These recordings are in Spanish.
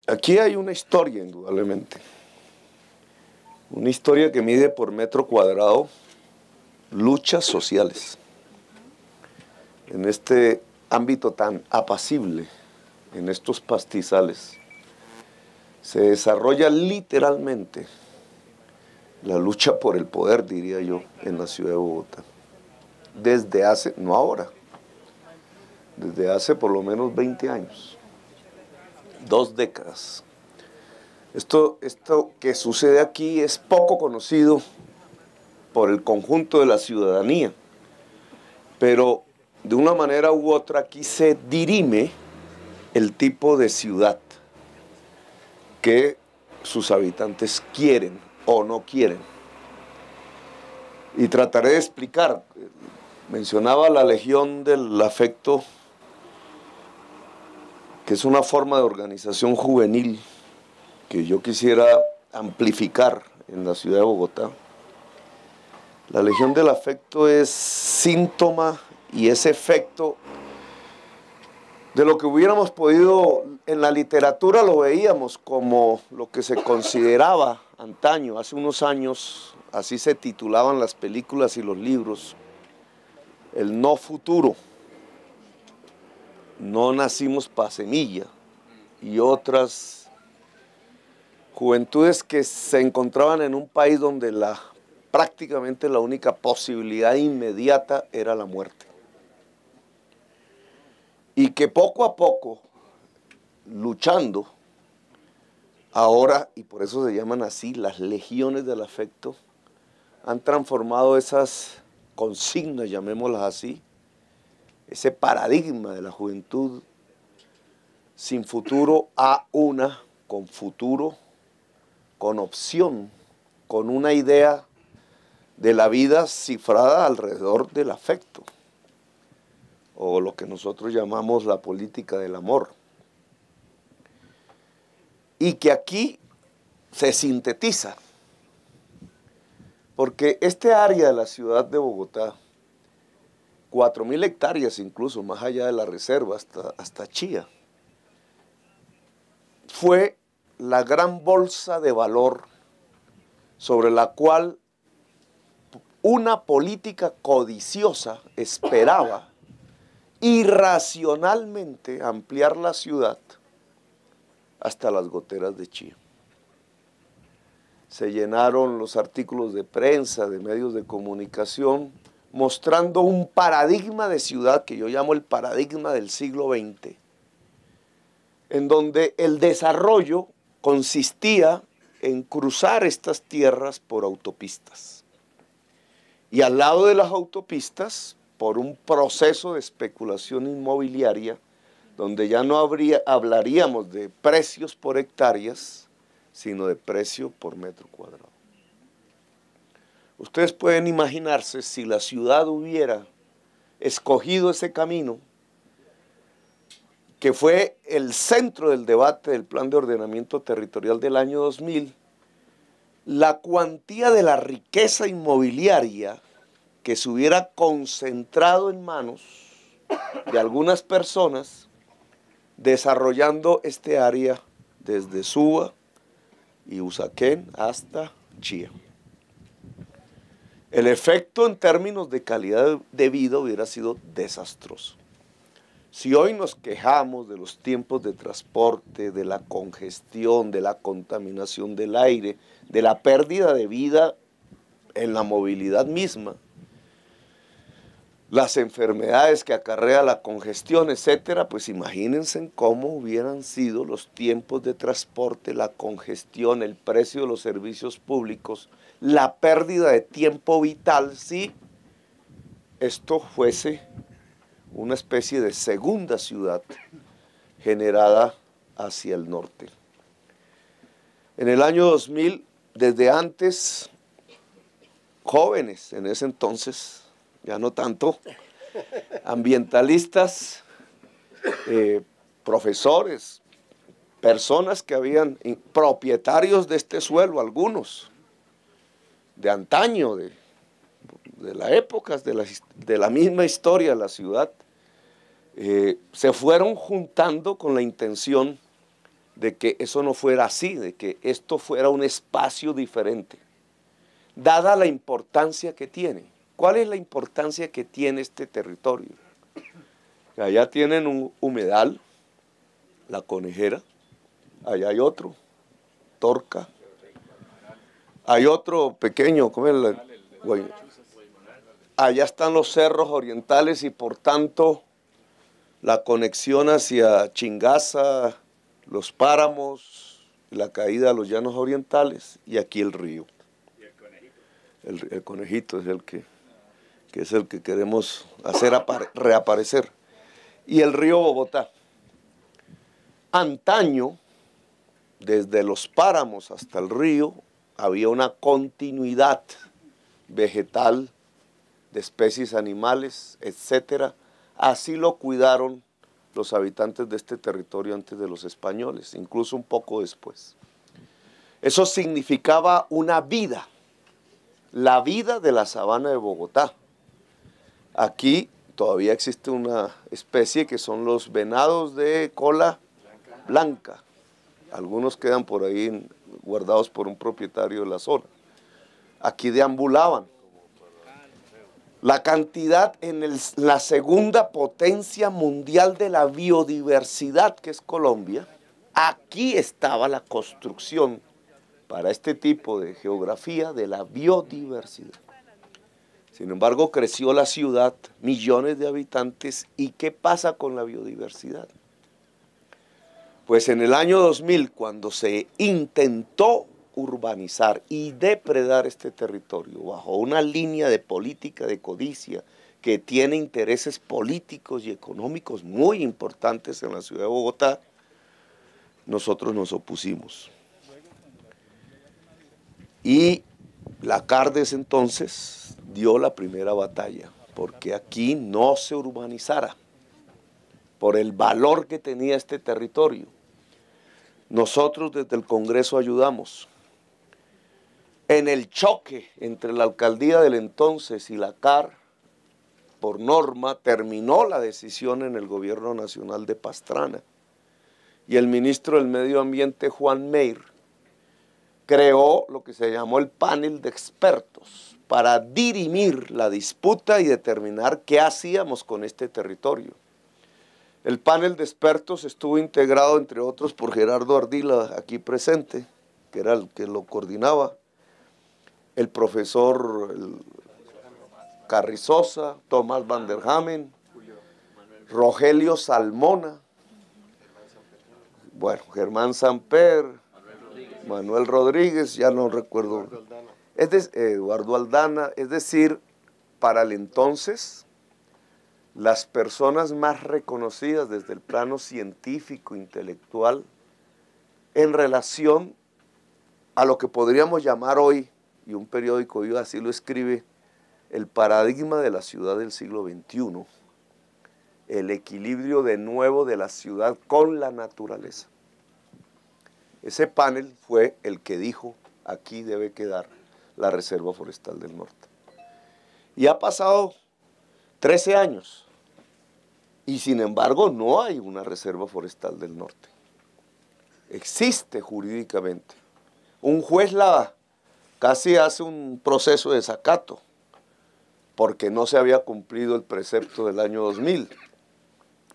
Aquí hay una historia, indudablemente. Una historia que mide por metro cuadrado luchas sociales. En este ámbito tan apacible, en estos pastizales, se desarrolla literalmente la lucha por el poder, diría yo, en la ciudad de Bogotá. Desde hace, no ahora, desde hace por lo menos 20 años, 2 décadas. Esto que sucede aquí es poco conocido por el conjunto de la ciudadanía, pero de una manera u otra aquí se dirime el tipo de ciudad que sus habitantes quieren o no quieren. Y trataré de explicar. Mencionaba la Legión del Afecto, que es una forma de organización juvenil que yo quisiera amplificar en la ciudad de Bogotá. La Legión del Afecto es síntoma y es efecto de lo que hubiéramos podido, en la literatura lo veíamos como lo que se consideraba antaño, hace unos años, así se titulaban las películas y los libros, el no futuro, no nacimos pa' semilla, y otras juventudes que se encontraban en un país donde prácticamente la única posibilidad inmediata era la muerte. Y que poco a poco, luchando, ahora, y por eso se llaman así, las legiones del afecto, han transformado esas consignas, llamémoslas así, ese paradigma de la juventud sin futuro a una con futuro, con opción, con una idea de la vida cifrada alrededor del afecto, o lo que nosotros llamamos la política del amor. Y que aquí se sintetiza, porque este área de la ciudad de Bogotá, 4.000 hectáreas incluso, más allá de la reserva, hasta Chía, fue la gran bolsa de valor sobre la cual una política codiciosa esperaba irracionalmente ampliar la ciudad hasta las goteras de Chía. Se llenaron los artículos de prensa, de medios de comunicación, mostrando un paradigma de ciudad que yo llamo el paradigma del siglo XX, en donde el desarrollo consistía en cruzar estas tierras por autopistas. Y al lado de las autopistas, por un proceso de especulación inmobiliaria, donde ya no hablaríamos de precios por hectáreas, sino de precio por metro cuadrado. Ustedes pueden imaginarse si la ciudad hubiera escogido ese camino, que fue el centro del debate del Plan de Ordenamiento Territorial del año 2000, la cuantía de la riqueza inmobiliaria que se hubiera concentrado en manos de algunas personas desarrollando este área desde Suba y Usaquén hasta Chía. El efecto en términos de calidad de vida hubiera sido desastroso. Si hoy nos quejamos de los tiempos de transporte, de la congestión, de la contaminación del aire, de la pérdida de vida en la movilidad misma, las enfermedades que acarrea la congestión, etcétera, pues imagínense cómo hubieran sido los tiempos de transporte, la congestión, el precio de los servicios públicos, la pérdida de tiempo vital si esto fuese una especie de segunda ciudad generada hacia el norte. En el año 2000, desde antes, jóvenes en ese entonces, ya no tanto, ambientalistas, profesores, personas que habían, propietarios de este suelo, algunos, de antaño, de la época, de la misma historia de la ciudad, se fueron juntando con la intención de que eso no fuera así, de que esto fuera un espacio diferente, dada la importancia que tiene. ¿Cuál es la importancia que tiene este territorio? Allá tienen un humedal, La Conejera, allá hay otro, Torca, hay otro pequeño, ¿cómo es? Allá están los cerros orientales y por tanto la conexión hacia Chingaza, los páramos, la caída a los llanos orientales y aquí el río. ¿Y el conejito? El conejito es el que es el que queremos hacer reaparecer. Y el río Bogotá. Antaño, desde los páramos hasta el río, había una continuidad vegetal, de especies animales, etcétera. Así lo cuidaron los habitantes de este territorio antes de los españoles, incluso un poco después. Eso significaba una vida, la vida de la sabana de Bogotá. Aquí todavía existe una especie que son los venados de cola blanca. Algunos quedan por ahí guardados por un propietario de la zona. Aquí deambulaban. La cantidad en la segunda potencia mundial de la biodiversidad, que es Colombia, aquí estaba la construcción para este tipo de geografía de la biodiversidad. Sin embargo, creció la ciudad, millones de habitantes, ¿y qué pasa con la biodiversidad? Pues en el año 2000, cuando se intentó urbanizar y depredar este territorio bajo una línea de política de codicia que tiene intereses políticos y económicos muy importantes en la ciudad de Bogotá, nosotros nos opusimos. Y la CARDES entonces dio la primera batalla, porque aquí no se urbanizara, por el valor que tenía este territorio. Nosotros desde el Congreso ayudamos. En el choque entre la alcaldía del entonces y la CAR, por norma, terminó la decisión en el gobierno nacional de Pastrana. Y el ministro del Medio Ambiente, Juan Meir, creó lo que se llamó el panel de expertos para dirimir la disputa y determinar qué hacíamos con este territorio. El panel de expertos estuvo integrado, entre otros, por Gerardo Ardila, aquí presente, que era el que lo coordinaba, el profesor Carrizosa, Tomás Van der Hamen, Rogelio Salmona, bueno, Germán Samper, Manuel Rodríguez, ya no recuerdo, Eduardo Aldana, es decir, para el entonces, las personas más reconocidas desde el plano científico, intelectual, en relación a lo que podríamos llamar hoy, y un periódico hoy así lo escribe, el paradigma de la ciudad del siglo XXI, el equilibrio de nuevo de la ciudad con la naturaleza. Ese panel fue el que dijo, aquí debe quedar la Reserva Forestal del Norte. Y ha pasado 13 años, y sin embargo no hay una Reserva Forestal del Norte. Existe jurídicamente. Un juez casi hace un proceso de desacato, porque no se había cumplido el precepto del año 2000.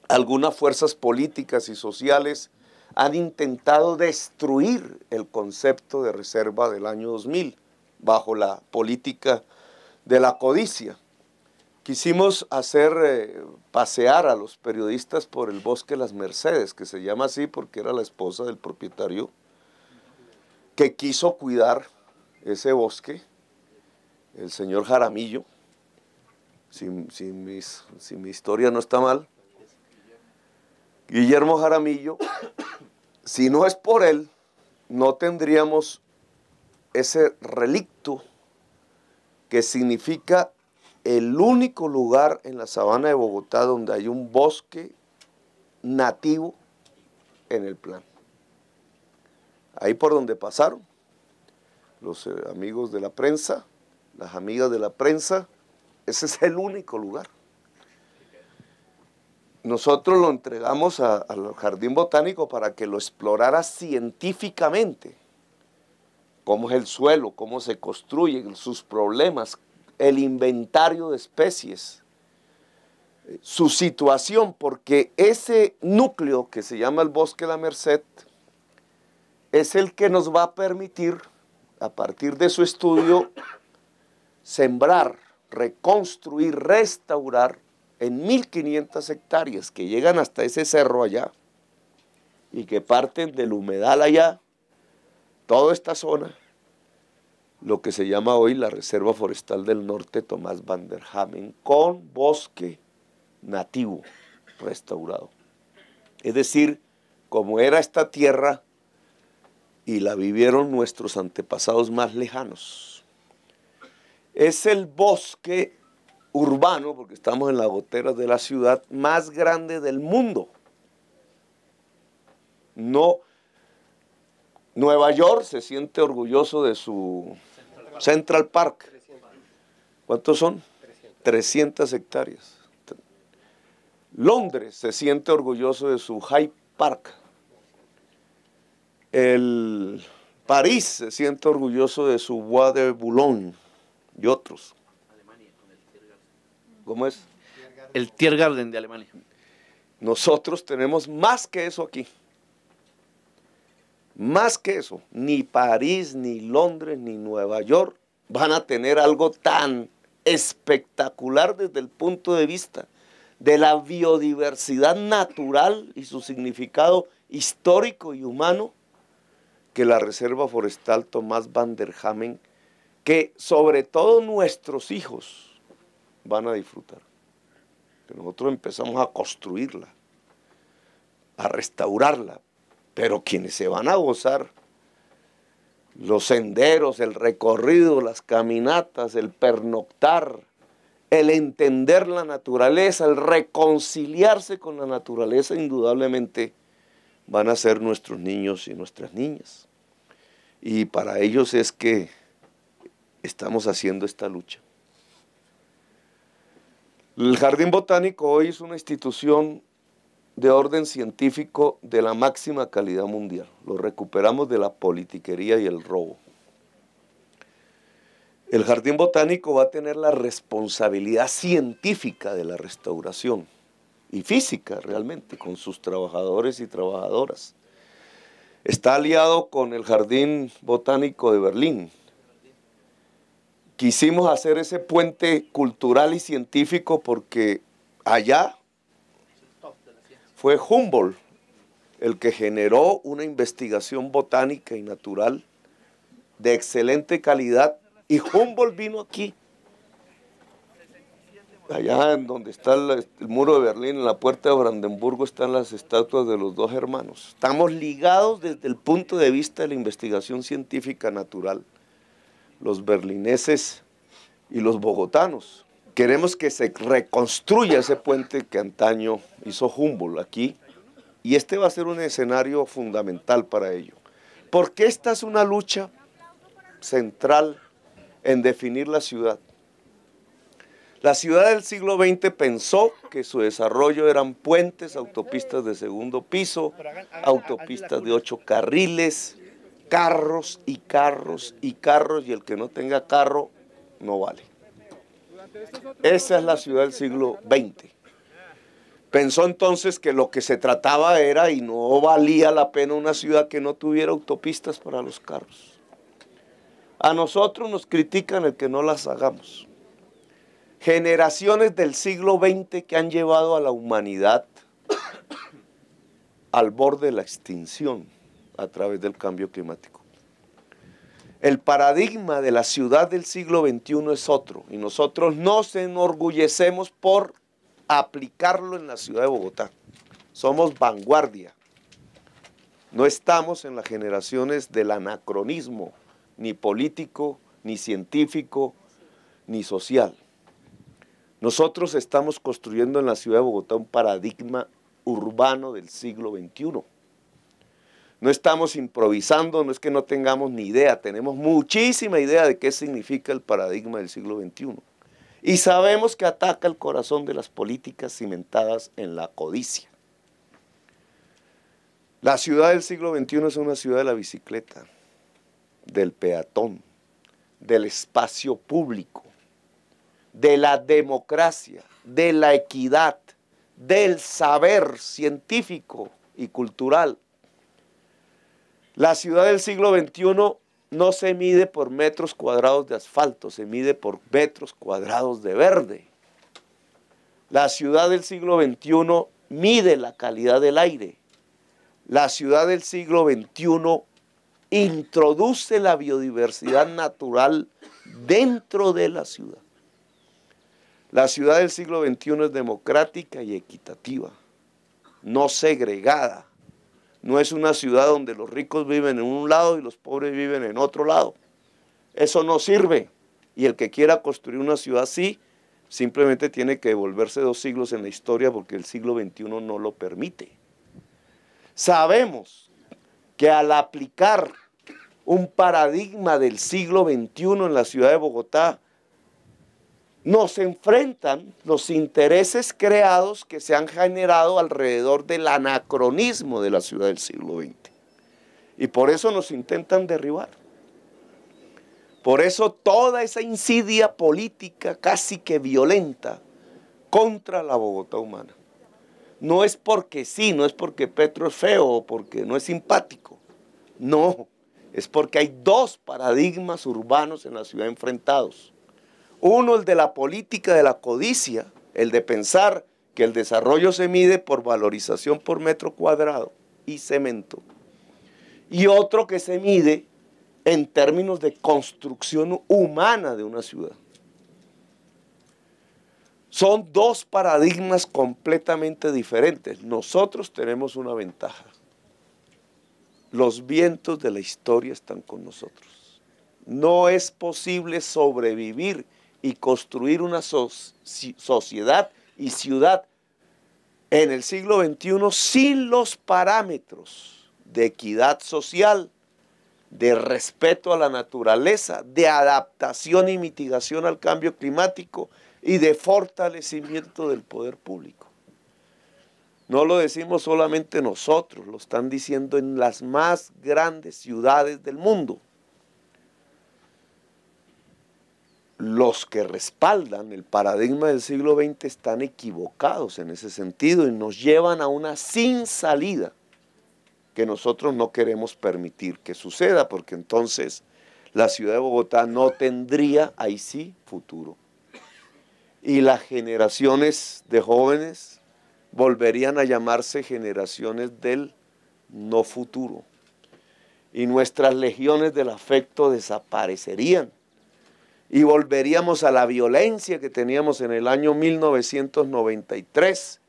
Algunas fuerzas políticas y sociales han intentado destruir el concepto de reserva del año 2000 bajo la política de la codicia. Quisimos hacer pasear a los periodistas por el bosque Las Mercedes, que se llama así porque era la esposa del propietario, que quiso cuidar ese bosque, el señor Jaramillo, si mi historia no está mal, Guillermo Jaramillo. Si no es por él, no tendríamos ese relicto que significa el único lugar en la sabana de Bogotá donde hay un bosque nativo en el plan. Ahí por donde pasaron los amigos de la prensa, las amigas de la prensa, ese es el único lugar. nosotros lo entregamos al Jardín Botánico para que lo explorara científicamente. Cómo es el suelo, cómo se construyen, sus problemas, el inventario de especies, su situación, porque ese núcleo que se llama el Bosque La Merced es el que nos va a permitir, a partir de su estudio, sembrar, reconstruir, restaurar en 1.500 hectáreas que llegan hasta ese cerro allá y que parten del humedal allá, toda esta zona, lo que se llama hoy la Reserva Forestal del Norte Tomás van der Hamen, con bosque nativo restaurado. Es decir, como era esta tierra y la vivieron nuestros antepasados más lejanos. Es el bosque urbano, porque estamos en las goteras de la ciudad, más grande del mundo. No, Nueva York se siente orgulloso de su Central Park. ¿Cuántos son? 300 hectáreas. Londres se siente orgulloso de su Hyde Park. París se siente orgulloso de su Bois de Boulogne y otros. ¿Cómo es? El Tiergarten de Alemania. Nosotros tenemos más que eso aquí. Más que eso. Ni París, ni Londres, ni Nueva York van a tener algo tan espectacular desde el punto de vista de la biodiversidad natural y su significado histórico y humano que la Reserva Forestal Tomás van der Hamen, que sobre todo nuestros hijos van a disfrutar. Que nosotros empezamos a construirla, a restaurarla, pero quienes se van a gozar, los senderos, el recorrido, las caminatas, el pernoctar, el entender la naturaleza, el reconciliarse con la naturaleza, indudablemente van a ser nuestros niños y nuestras niñas. Y para ellos es que estamos haciendo esta lucha. El Jardín Botánico hoy es una institución de orden científico de la máxima calidad mundial. Lo recuperamos de la politiquería y el robo. El Jardín Botánico va a tener la responsabilidad científica de la restauración y física realmente, con sus trabajadores y trabajadoras. Está aliado con el Jardín Botánico de Berlín. Quisimos hacer ese puente cultural y científico porque allá fue Humboldt el que generó una investigación botánica y natural de excelente calidad, y Humboldt vino aquí. Allá en donde está el muro de Berlín, en la puerta de Brandenburgo, están las estatuas de los dos hermanos. Estamos ligados desde el punto de vista de la investigación científica natural, los berlineses y los bogotanos. Queremos que se reconstruya ese puente que antaño hizo Humboldt aquí, y este va a ser un escenario fundamental para ello. Porque esta es una lucha central en definir la ciudad. La ciudad del siglo XX pensó que su desarrollo eran puentes, autopistas de segundo piso, autopistas de 8 carriles, carros y carros y carros, y el que no tenga carro no vale. Esa es la ciudad del siglo XX. Pensó entonces que lo que se trataba era, y no valía la pena una ciudad que no tuviera autopistas para los carros. A nosotros nos critican el que no las hagamos. Generaciones del siglo XX que han llevado a la humanidad al borde de la extinción a través del cambio climático. El paradigma de la ciudad del siglo XXI es otro, y nosotros nos enorgullecemos por aplicarlo en la ciudad de Bogotá. Somos vanguardia. No estamos en las generaciones del anacronismo, ni político, ni científico, ni social. Nosotros estamos construyendo en la ciudad de Bogotá un paradigma urbano del siglo XXI. No estamos improvisando, no es que no tengamos ni idea, tenemos muchísima idea de qué significa el paradigma del siglo XXI. Y sabemos que ataca el corazón de las políticas cimentadas en la codicia. La ciudad del siglo XXI es una ciudad de la bicicleta, del peatón, del espacio público, de la democracia, de la equidad, del saber científico y cultural. La ciudad del siglo XXI no se mide por metros cuadrados de asfalto, se mide por metros cuadrados de verde. La ciudad del siglo XXI mide la calidad del aire. La ciudad del siglo XXI introduce la biodiversidad natural dentro de la ciudad. La ciudad del siglo XXI es democrática y equitativa, no segregada. No es una ciudad donde los ricos viven en un lado y los pobres viven en otro lado. Eso no sirve. Y el que quiera construir una ciudad así, simplemente tiene que devolverse 2 siglos en la historia porque el siglo XXI no lo permite. Sabemos que al aplicar un paradigma del siglo XXI en la ciudad de Bogotá, nos enfrentan los intereses creados que se han generado alrededor del anacronismo de la ciudad del siglo XX. Y por eso nos intentan derribar. Por eso toda esa insidia política casi que violenta contra la Bogotá humana. No es porque sí, no es porque Petro es feo o porque no es simpático. No, es porque hay 2 paradigmas urbanos en la ciudad enfrentados. Uno, el de la política de la codicia, el de pensar que el desarrollo se mide por valorización por metro cuadrado y cemento. Y otro que se mide en términos de construcción humana de una ciudad. Son 2 paradigmas completamente diferentes. Nosotros tenemos una ventaja. Los vientos de la historia están con nosotros. No es posible sobrevivir y construir una sociedad y ciudad en el siglo XXI sin los parámetros de equidad social, de respeto a la naturaleza, de adaptación y mitigación al cambio climático y de fortalecimiento del poder público. No lo decimos solamente nosotros, lo están diciendo en las más grandes ciudades del mundo. Los que respaldan el paradigma del siglo XX están equivocados en ese sentido y nos llevan a una sin salida que nosotros no queremos permitir que suceda, porque entonces la ciudad de Bogotá no tendría, ahí sí, futuro. Y las generaciones de jóvenes volverían a llamarse generaciones del no futuro. Y nuestras legiones del afecto desaparecerían. Y volveríamos a la violencia que teníamos en el año 1993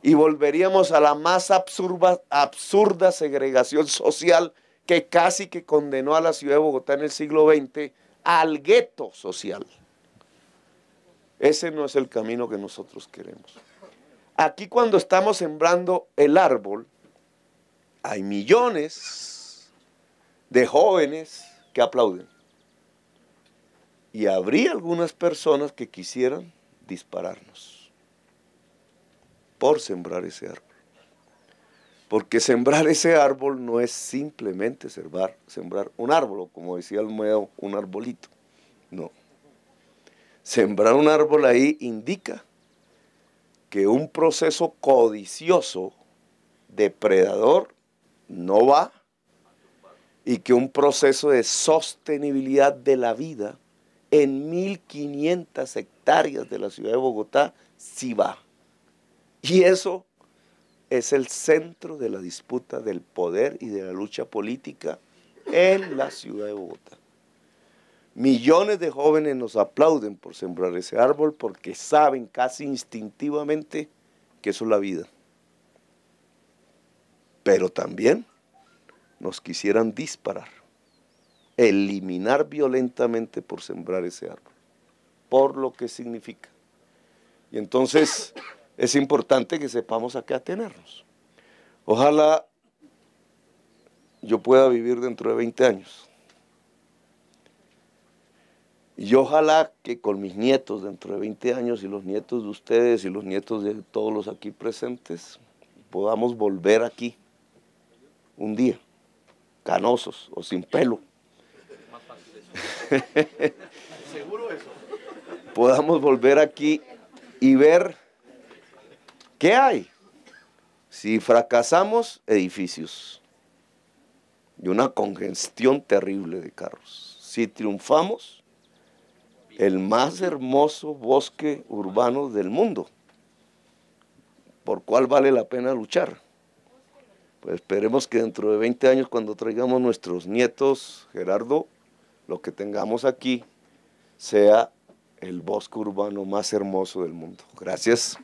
y volveríamos a la más absurda segregación social que casi que condenó a la ciudad de Bogotá en el siglo XX al gueto social. Ese no es el camino que nosotros queremos. Aquí cuando estamos sembrando el árbol, hay millones de jóvenes que aplauden. Y habría algunas personas que quisieran dispararnos por sembrar ese árbol. Porque sembrar ese árbol no es simplemente sembrar un árbol, o como decía Olmedo, un arbolito. No. Sembrar un árbol ahí indica que un proceso codicioso, depredador, no va, y que un proceso de sostenibilidad de la vida en 1.500 hectáreas de la ciudad de Bogotá sí va. Y eso es el centro de la disputa del poder y de la lucha política en la ciudad de Bogotá. Millones de jóvenes nos aplauden por sembrar ese árbol porque saben casi instintivamente que eso es la vida. Pero también nos quisieran disparar, eliminar violentamente por sembrar ese árbol, por lo que significa. Y entonces es importante que sepamos a qué atenernos. Ojalá yo pueda vivir dentro de 20 años. Y ojalá que con mis nietos dentro de 20 años y los nietos de ustedes y los nietos de todos los aquí presentes, podamos volver aquí un día, canosos o sin pelo. Seguro eso. Podamos volver aquí y ver qué hay. Si fracasamos, edificios y una congestión terrible de carros. Si triunfamos, el más hermoso bosque urbano del mundo, por cual vale la pena luchar. Pues esperemos que dentro de 20 años, cuando traigamos nuestros nietos, Gerardo, lo que tengamos aquí sea el bosque urbano más hermoso del mundo. Gracias.